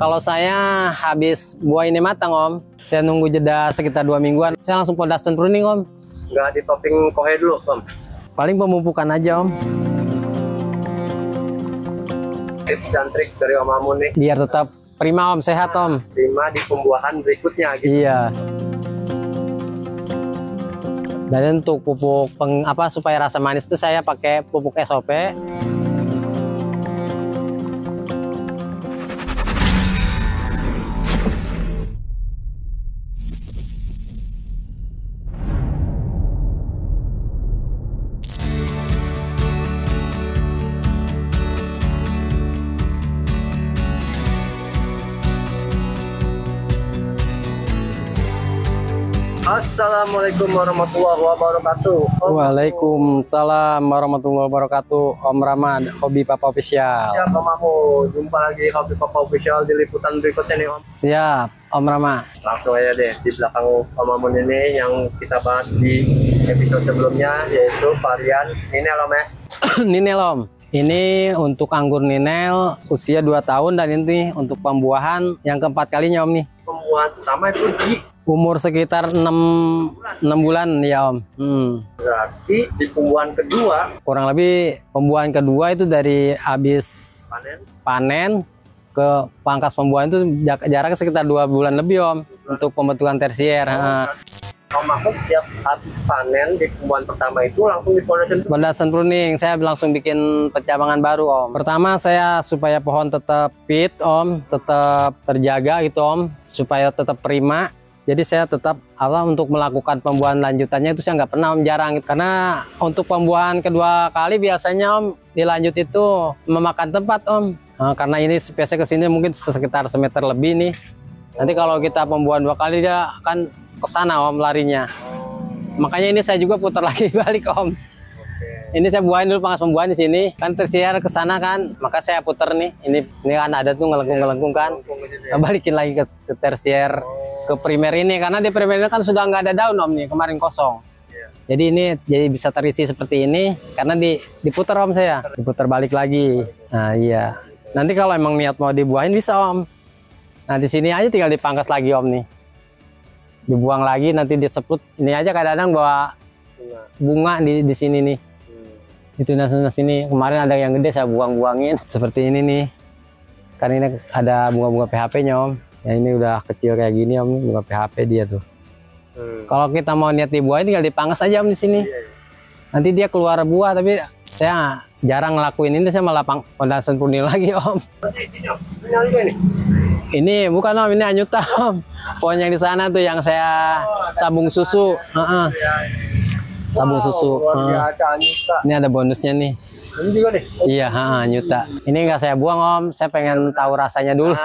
Kalau saya habis buah ini matang Om, saya nunggu jeda sekitar 2 mingguan, saya langsung podas dan pruning Om. Nggak di topping kohe dulu Om? Paling pemupukan aja Om. Tips dan trik dari Om Amun nih Biar tetap prima Om, sehat Om. prima di pembuahan berikutnya gitu. Iya. Dan untuk pupuk supaya rasa manis itu saya pakai pupuk SOP. Assalamualaikum warahmatullahi wabarakatuh. Waalaikumsalam warahmatullahi wabarakatuh. Om Ramad, Hobi Papa Official. Siap Om Amun, jumpa lagi Hobi Papa Official di liputan berikutnya nih Om. Siap, Om Ramad. Langsung aja deh di belakang Om Amun ini yang kita bahas di episode sebelumnya, yaitu varian Ninel Om ya. Ninel Om. Ini untuk anggur Ninel usia 2 tahun dan ini untuk pembuahan yang keempat kalinya Om nih. Pembuahan pertama itu di umur sekitar 6 bulan ya Om. Berarti di pembuahan kedua, kurang lebih pembuahan kedua itu dari habis panen ke pangkas pembuahan itu jaraknya sekitar 2 bulan lebih Om untuk pembentukan tersier. Om Amun setiap habis panen di pembuahan pertama itu langsung di Podasan pruning, saya langsung bikin pencabangan baru Om. Pertama saya supaya pohon tetap fit Om, tetap terjaga gitu Om, supaya tetap prima. Jadi saya tetap untuk melakukan pembuahan lanjutannya itu saya nggak pernah Om, jarang. Karena untuk pembuahan kedua kali biasanya Om dilanjut itu memakan tempat Om. Karena ini spesies kesini mungkin sekitar semeter lebih nih. Nanti kalau kita pembuahan 2 kali dia akan ke sana Om larinya. Makanya ini saya juga putar lagi balik Om. Ini saya buahin dulu pangkas pembuahan di sini, kan tersier ke sana kan, maka saya putar nih. Ini kan ada tuh ngelengkung kan, balikin lagi ke tersier, ke primer ini karena di primer ini kan sudah nggak ada daun Om nih, kemarin kosong. Jadi ini jadi bisa terisi seperti ini karena diputar Om, saya diputar balik lagi. Nah iya, nanti kalau emang niat mau dibuahin bisa Om. Nah di sini aja tinggal dipangkas lagi Om nih, dibuang lagi nanti diseput. Ini aja kadang-kadang bawa bunga di sini nih. Itu nah sini kemarin ada yang gede saya buang-buangin seperti ini nih. Kan ini ada bunga-bunga PHP-nya Om. Ya ini udah kecil kayak gini Om, bunga PHP dia tuh. Kalau kita mau niat dibuahin tinggal dipangkas aja Om di sini. Nanti dia keluar buah, tapi saya jarang ngelakuin ini, saya malah podasan pruning lagi Om. Ini bukan Om, ini anyuta Om. Pohon yang di sana tuh yang saya sambung susu. Sabung susu. Ini ada bonusnya nih. Ini juga nih. Iya, anyuta. Ini nggak saya buang Om, saya pengen tahu rasanya dulu.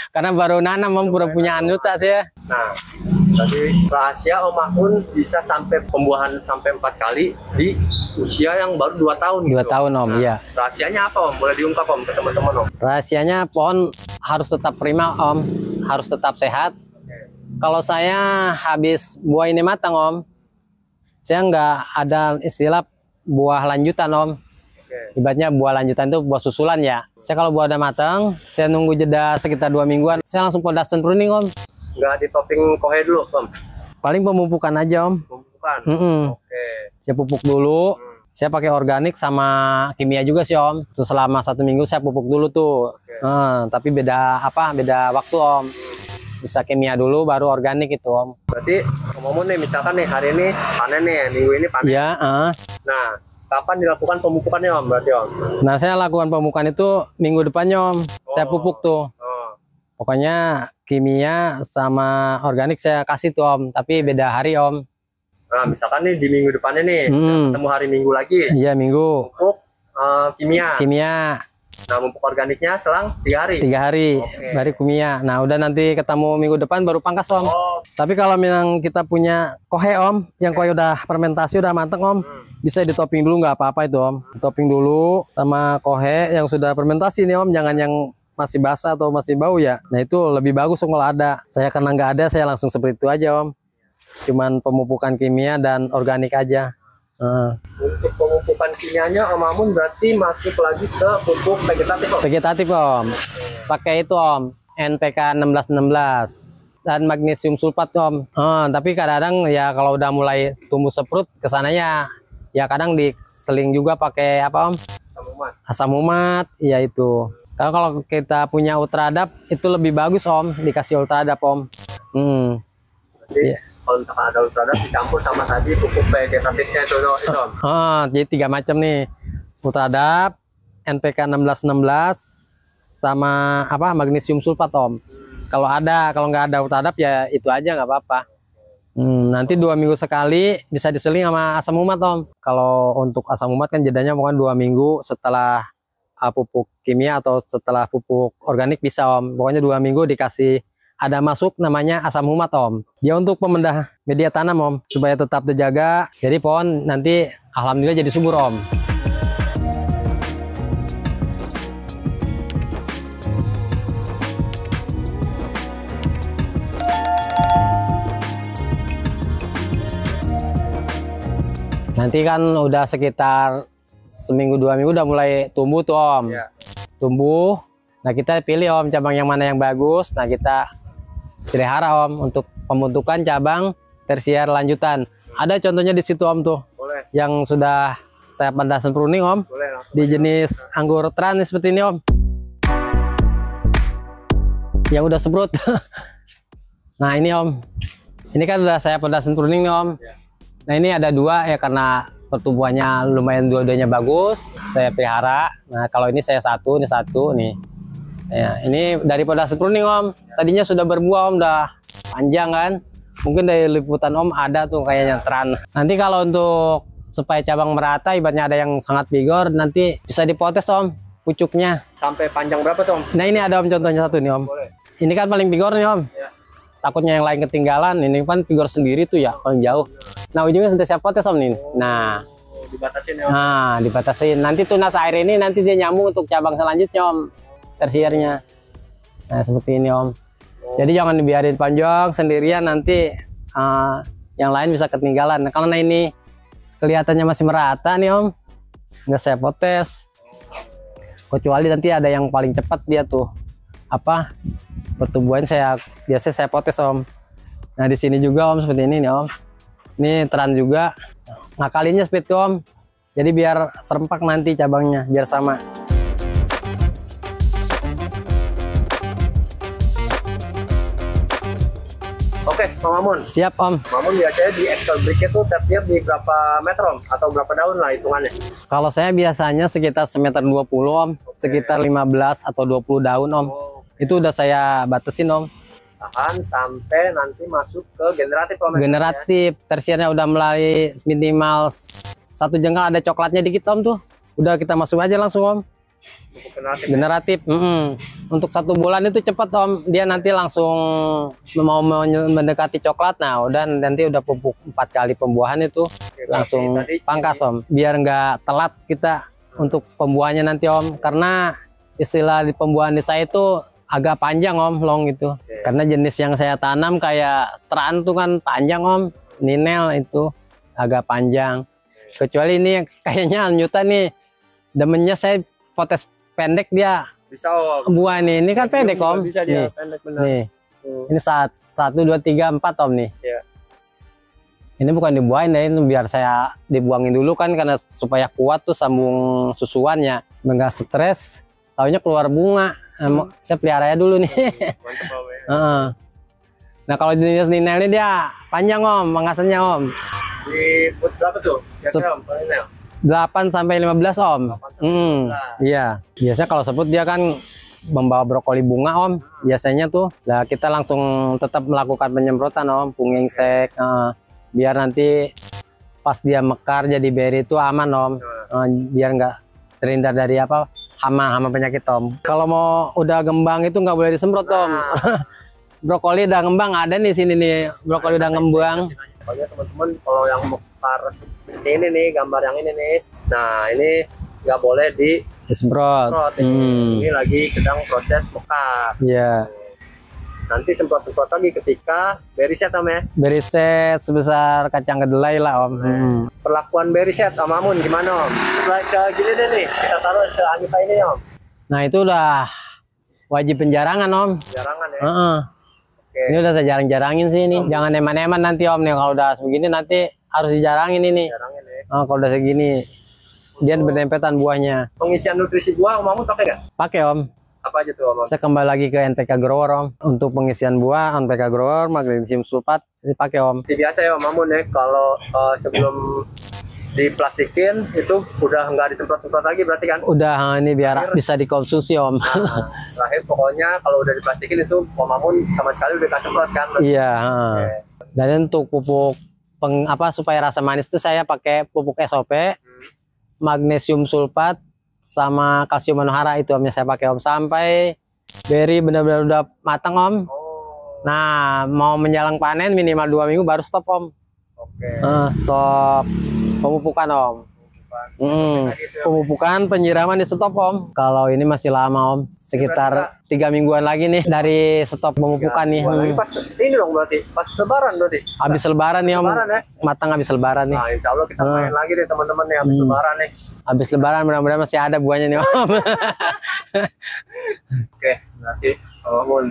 Karena baru nanam Om, udah punya anyuta saya. Nah, tadi rahasia Om Amun bisa sampai pembuahan sampai 4 kali di usia yang baru 2 tahun. 2 tahun Om, iya. Rahasianya apa Om? Boleh diungkap Om ke teman-teman Om? Rahasianya pohon harus tetap prima Om, harus tetap sehat. Kalau saya habis buah ini matang Om, saya nggak ada istilah buah lanjutan Om. Ibaratnya buah lanjutan itu buah susulan ya. Saya kalau buah udah matang, saya nunggu jeda sekitar 2 mingguan, saya langsung podas dan pruning Om. Nggak di topping kohe dulu Om? Paling pemupukan aja Om. Pemupukan? Saya pupuk dulu. Saya pakai organik sama kimia juga sih Om. Terus selama 1 minggu saya pupuk dulu tuh. Tapi beda waktu Om. Bisa kimia dulu baru organik itu Om. Berarti Om Amun nih misalkan nih hari ini panen nih, minggu ini panen. Iya. Nah, kapan dilakukan pemupukannya Om berarti Om? Nah saya lakukan pemupukan itu minggu depannya Om. Saya pupuk tuh. Pokoknya kimia sama organik saya kasih tuh Om. Tapi beda hari Om. Nah misalkan nih di minggu depannya nih, ketemu hari Minggu lagi. Iya Minggu. Pupuk kimia. Nah, pupuk organiknya selang 3 hari. 3 hari baru kimia. Nah, udah nanti ketemu minggu depan baru pangkas Om. Tapi kalau memang kita punya kohe Om, yang kohe udah fermentasi udah mateng Om, bisa ditopping dulu nggak apa-apa itu Om. Ditopping dulu sama kohe yang sudah fermentasi nih Om, jangan yang masih basah atau masih bau ya. Nah, itu lebih bagus Om kalau ada. Saya karena nggak ada, saya langsung seperti itu aja Om. Cuman pemupukan kimia dan organik aja. Untuk pemupukan kimianya Om Amun berarti masuk lagi ke pupuk vegetatif Om? Vegetatif Om. Pakai itu Om. NPK 1616 dan magnesium sulfat Om. Tapi kadang-kadang ya kalau udah mulai tumbuh seprut kesananya ya kadang diseling juga pakai apa Om? Asam umat. Ya itu. Kalau kita punya Ultradap itu lebih bagus Om, dikasih Ultradap Om. Jadi kalau ada Ultradap dicampur sama tadi pupuk vegetatifnya itu Om. Jadi 3 macam nih. Ultradap, NPK 1616 sama apa magnesium sulfat Om. Kalau nggak ada Ultradap ya itu aja nggak apa-apa. Nanti 2 minggu sekali bisa diseling sama asam umat Om. Kalau untuk asam umat kan jedanya bukan 2 minggu setelah pupuk kimia atau setelah pupuk organik bisa Om. Pokoknya 2 minggu dikasih ada masuk namanya asam umat Om. Dia untuk pemendah media tanam Om supaya tetap terjaga. Jadi pohon nanti alhamdulillah jadi subur Om. Nanti kan udah sekitar seminggu 2 minggu udah mulai tumbuh tuh Om. Ya. Tumbuh. Nah kita pilih Om cabang yang mana yang bagus. Nah kita pelihara Om untuk pembentukan cabang tersier lanjutan. Ada contohnya di situ Om tuh. Boleh. Yang sudah saya pendasan pruning Om. Boleh, di jenis anggur trans seperti ini Om. Yang udah sebrut. Nah ini Om. Ini kan udah saya pendasan pruning nih Om. Ya. Nah ini ada 2 ya karena pertumbuhannya lumayan dua-duanya bagus. Saya pelihara. Nah kalau ini saya ini satu nih. Ya, ini dari pendasan pruning Om. Tadinya sudah berbuah Om, udah panjang kan. Mungkin dari liputan Om ada tuh kayaknya tran. Nanti kalau untuk supaya cabang merata, ibaratnya ada yang sangat vigor, nanti bisa dipotes Om pucuknya. Sampai panjang berapa tuh Om? Nah ini ada Om contohnya satu nih Om. Boleh. Ini kan paling vigor nih Om. Ya. Takutnya yang lain ketinggalan. Ini kan vigor sendiri tuh ya paling jauh. Nah ujungnya nanti saya potes Om nih. Nah dibatasin ya Om. Nah dibatasin. Nanti tunas air ini nanti dia nyambung untuk cabang selanjutnya Om. Tersiernya. Nah seperti ini Om. Jadi jangan dibiarin panjang sendirian, nanti yang lain bisa ketinggalan. Nah, kalau ini kelihatannya masih merata nih Om, nggak saya potes. Kecuali nanti ada yang paling cepat dia tuh apa pertumbuhan biasanya saya potes Om. Nah di sini juga Om seperti ini nih Om. Ini tran juga. Ngakalinnya seperti itu Om. Jadi biar serempak nanti cabangnya, biar sama. Oke, Pak Mamun. Siap Om. Mamun biasanya di Excel brick itu tersier di berapa meter Om? Atau berapa daun lah hitungannya? Kalau saya biasanya sekitar 1,20 m Om. Sekitar 15 atau 20 daun Om. Itu udah saya batasin Om. Tahan sampai nanti masuk ke generatif Om. Generatif, tersiernya udah mulai minimal 1 jengkal ada coklatnya dikit Om tuh. Udah kita masuk aja langsung Om. Generatif. Untuk 1 bulan itu cepat Om. Dia nanti langsung mau mendekati coklat. Nah udah nanti udah pupuk 4 kali pembuahan itu. Langsung pangkas Om. Biar nggak telat kita untuk pembuahannya nanti Om. Karena istilah di pembuahan di saya itu agak panjang Om, long itu. Karena jenis yang saya tanam kayak tran tuh kan panjang Om. Ninel itu agak panjang. Kecuali ini kayaknya Alnyuta nih demennya saya potes pendek dia. Bisa Om. Buah nih, ini kan pendek Om. Bisa dia Nih. pendek benar. Nih. Ini 1, 2, 3, 4 Om nih. Ya. Ini bukan dibuahin ya, ini biar saya dibuangin dulu kan karena supaya kuat tuh sambung susuannya. Enggak stres, taunya keluar bunga. Saya peliharanya dulu nih. Mantap Om ya. Nah kalau jenis Ninel ini dia panjang Om, mangasannya Om. Di foot berapa tuh? Kira-kira Om, Ninel? 8 sampai 15 Om. 8 Iya. Biasanya kalau sebut dia kan membawa brokoli bunga Om. Biasanya tuh. Nah kita langsung tetap melakukan penyemprotan Om, pengingsek. Biar nanti pas dia mekar jadi berry itu aman Om. Biar nggak terhindar dari apa hama penyakit Om. Kalau mau udah gembang itu nggak boleh disemprot Om. Brokoli udah ngembang ada nih sini nih. Brokoli udah ngembang. Pokoknya teman-teman kalau yang mekar ini nih gambar yang ini nih. Nah ini nggak boleh disemprot. Ini lagi sedang proses mekar. Iya. Nanti semprot-semprot lagi ketika berry set Om ya. Berry set sebesar kacang kedelai lah Om. Perlakuan berry set Om Mamun gimana Om? Setelah gini deh nih kita taruh ke Anita ini Om. Nah itu udah wajib penjarangan Om. Jarangan ya. Heeh. Oke. Ini udah saya jarang-jarangin sih ini. Jangan eman-eman nanti Om nih, kalau udah begini nanti harus dijarangin ini. Jarangin ya. Kalau udah segini dia berdempetan buahnya. Pengisian nutrisi buah Om Mamun pakai nggak? Pakai Om. Apa aja tuh Om Mamun? Saya kembali lagi ke NPK Grower Om. Untuk pengisian buah NPK Grower magnesium sulfat saya pakai Om. Seperti biasa ya Om Mamun ya, kalau sebelum diplastikin itu udah nggak disemprot-semprot lagi berarti kan? Udah, ini biar bisa dikonsumsi Om. Nah, terakhir pokoknya kalau udah diplastikin itu Om Mamun sama sekali udah nggak semprot kan? Iya. Oke. Dan untuk pupuk supaya rasa manis itu saya pakai pupuk SOP, magnesium sulfat sama kalsium manohara itu Om yang saya pakai Om, sampai beri benar-benar udah matang Om. Oh, Nah, mau menjelang panen minimal 2 minggu baru stop Om. oke. Stop pemupukan Om. Pemupukan, penyiraman di stop Om. Kalau ini masih lama Om, sekitar 3 mingguan lagi nih dari stop pemupukan nih. Lagi pas ini dong berarti, pas lebaran berarti. Habis lebaran nih Om, Lebaran ya? matang habis lebaran nih. Nah, insya Allah kita main lagi deh teman-teman nih habis lebaran nih. Habis lebaran mudah-mudahan masih ada buahnya nih Om. Oke, berarti Om Mamun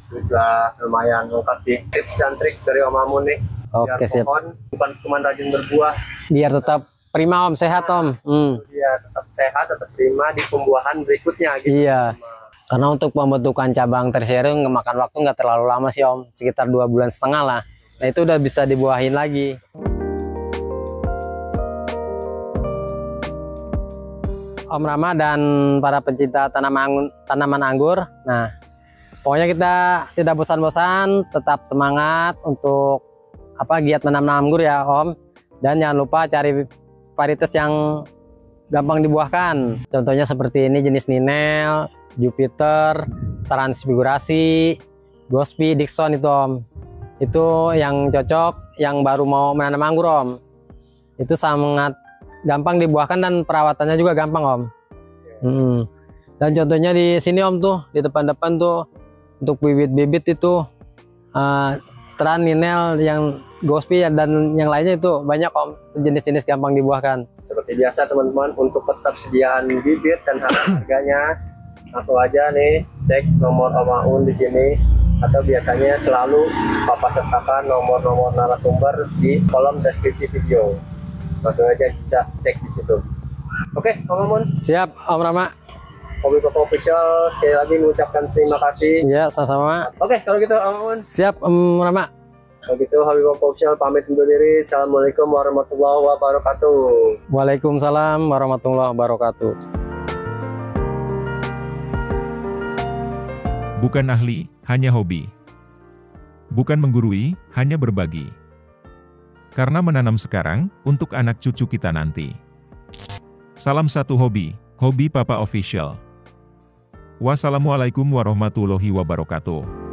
sudah lumayan lengkap sih tips dan trik dari Om Mamun nih. Biar Oke, siap. pohon bukan cuma rajin berbuah, Biar tetap prima Om, sehat Om. dia tetap sehat, tetap prima di pembuahan berikutnya gitu. Iya. Karena untuk pembentukan cabang tersiering memakan waktu nggak terlalu lama sih Om, sekitar 2,5 bulan lah. Nah itu udah bisa dibuahin lagi. Om Rama dan para pencinta tanaman anggur. Nah, pokoknya kita tidak bosan-bosan, tetap semangat untuk giat menanam anggur ya Om. Dan jangan lupa cari varietas yang gampang dibuahkan. Contohnya seperti ini jenis Ninel, Jupiter, Transfigurasi, Gospi, Dixon itu Om. Itu yang cocok yang baru mau menanam anggur Om. Itu sangat gampang dibuahkan dan perawatannya juga gampang Om. Dan contohnya di sini Om tuh, di depan-depan tuh untuk bibit-bibit itu Tran, Ninel, yang Gospi dan yang lainnya itu banyak Om, jenis-jenis gampang dibuahkan. Seperti biasa teman-teman, untuk ketersediaan bibit dan harganya langsung aja nih cek nomor Om Mamun di sini, atau biasanya selalu Papa sertakan nomor-nomor narasumber di kolom deskripsi video. Langsung aja bisa cek di situ. Oke, Om Mamun. Siap Om Rama. Hobi Papa Official sekali lagi mengucapkan terima kasih. Ya, sama-sama. Oke, kalau gitu Om Mamun. Siap Om Rama. Kalau gitu Hobi Papa Official pamit undur diri. Assalamualaikum warahmatullahi wabarakatuh. Waalaikumsalam warahmatullahi wabarakatuh. Bukan ahli, hanya hobi. Bukan menggurui, hanya berbagi. Karena menanam sekarang, untuk anak cucu kita nanti. Salam satu hobi, Hobi Papa Official. Wassalamualaikum warahmatullahi wabarakatuh.